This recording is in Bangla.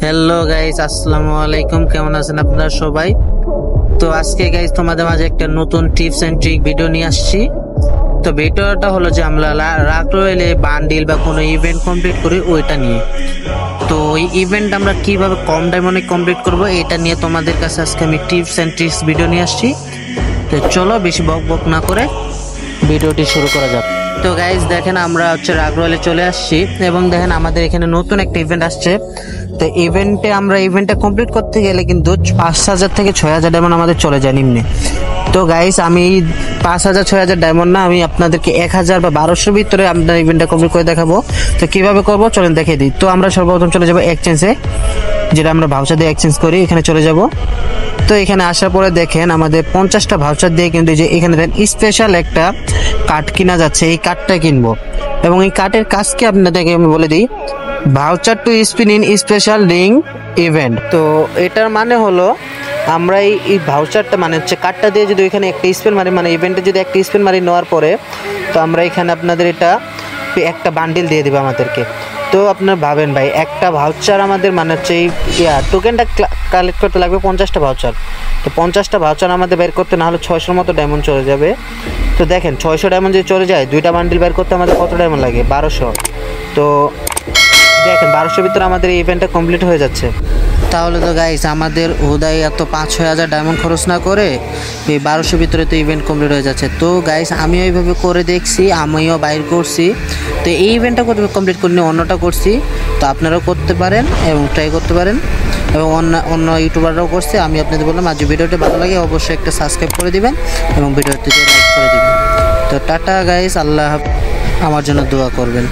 হ্যালো গাইস, আসসালামু আলাইকুম। কেমন আছেন আপনারা সবাই? তো আজকে গাইস তোমাদের মাঝে একটা নতুন টিপস এন্ড ট্রিক ভিডিও নিয়ে আসছি। তো ভিডিওটা হলো যে আমরা রাগ রয়েলে বান্ডিল বা কোনো ইভেন্ট কমপ্লিট করি ওইটা নিয়ে। তো ওই ইভেন্ট আমরা কিভাবে কম ডায়মন্ডে কমপ্লিট করব এটা নিয়ে তোমাদের কাছে আজকে আমি টিপস এন্ড ট্রিক্স ভিডিও নিয়ে আসছি। তো চলো বেশি বক বক না করে ভিডিওটি শুরু করা যাক। তো গাইস দেখেন আমরা রাগ রয়েলে চলে আসছি এবং দেখেন আমাদের এখানে নতুন একটা ইভেন্ট আসছে। তো ইভেন্টটা কমপ্লিট করতে গেলে কিন্তু ৫,০০০ থেকে ৬,০০০ ডায়মন্ড আমাদের চলে যায় নিম্নে। তো গাইস আমি ৫,০০০ ৬,০০০ ডায়মন্ড না, আমি আপনাদেরকে ১,০০০ বা ১,২০০ ভিতরে আপনার ইভেন্টটা কমপ্লিট করে দেখাবো। তো কিভাবে করবো চলেন দেখিয়ে দিই। তো আমরা সর্বপ্রথম চলে যাবো এক্সচেঞ্জে, যেটা আমরা ভাউচার দিয়ে এক্সচেঞ্জ করি, এখানে চলে যাব। তো এখানে আসার পরে দেখেন আমাদের 50টা ভাউচার দিয়ে কিন্তু যে এখানে স্পেশাল একটা কার্ড কিনা যাচ্ছে, এই কার্ডটা কিনবো। এবং এই কার্ডের কাজকে আপনাদেরকে আমি বলে দিই, voucher to spin in special ring event. তো এটার মানে হলো আমরা এই ভাউচারটা মানে হচ্ছে কার্ডটা দিয়ে যদি ওইখানে একটা স্পেন মারি, মানে ইভেন্টে যদি একটা স্পেন মারি নেওয়ার পরে, তো আমরা এখানে আপনাদের এটা একটা বান্ডিল দিয়ে দেবে আমাদেরকে। তো আপনার ভাবেন ভাই, একটা ভাউচার আমাদের মানে হচ্ছে এই টোকেনটা কালেক্ট করতে লাগবে 50টা ভাউচার। তো 50টা ভাউচার আমাদের বের করতে না হলে 600 মতো ডায়মন্ড চলে যাবে। তো দেখেন 600 ডায়মন্ড যদি চলে যায়, দুইটা বান্ডিল বের করতে আমাদের কত ডায়মন্ড লাগে? 1200। তো দেখেন 1200 ভিতরে আমাদের এই ইভেন্টটা কমপ্লিট হয়ে যাচ্ছে। তাহলে তো গাইস আমাদের হুদাই এত ৫-৬ হাজার ডায়মন্ড খরচ না করে এই 1200 ভিতরে তো ইভেন্ট কমপ্লিট হয়ে যাচ্ছে। তো গাইস আমিও এইভাবে করে দেখছি, আমিও বাইর করছি। তো এই ইভেন্টটা কমপ্লিট করে অন্যটা করছি। তো আপনারাও করতে পারেন এবং ট্রাই করতে পারেন, এবং অন্য ইউটিউবাররাও করছে। আমি আপনাদের বললাম, আজ ভিডিওটা ভালো লাগে অবশ্যই একটা সাবস্ক্রাইব করে দিবেন এবং ভিডিওটিতে লাইক করে দিবেন। তো টাটা গাইস, আল্লাহ আমার জন্য দোয়া করবেন।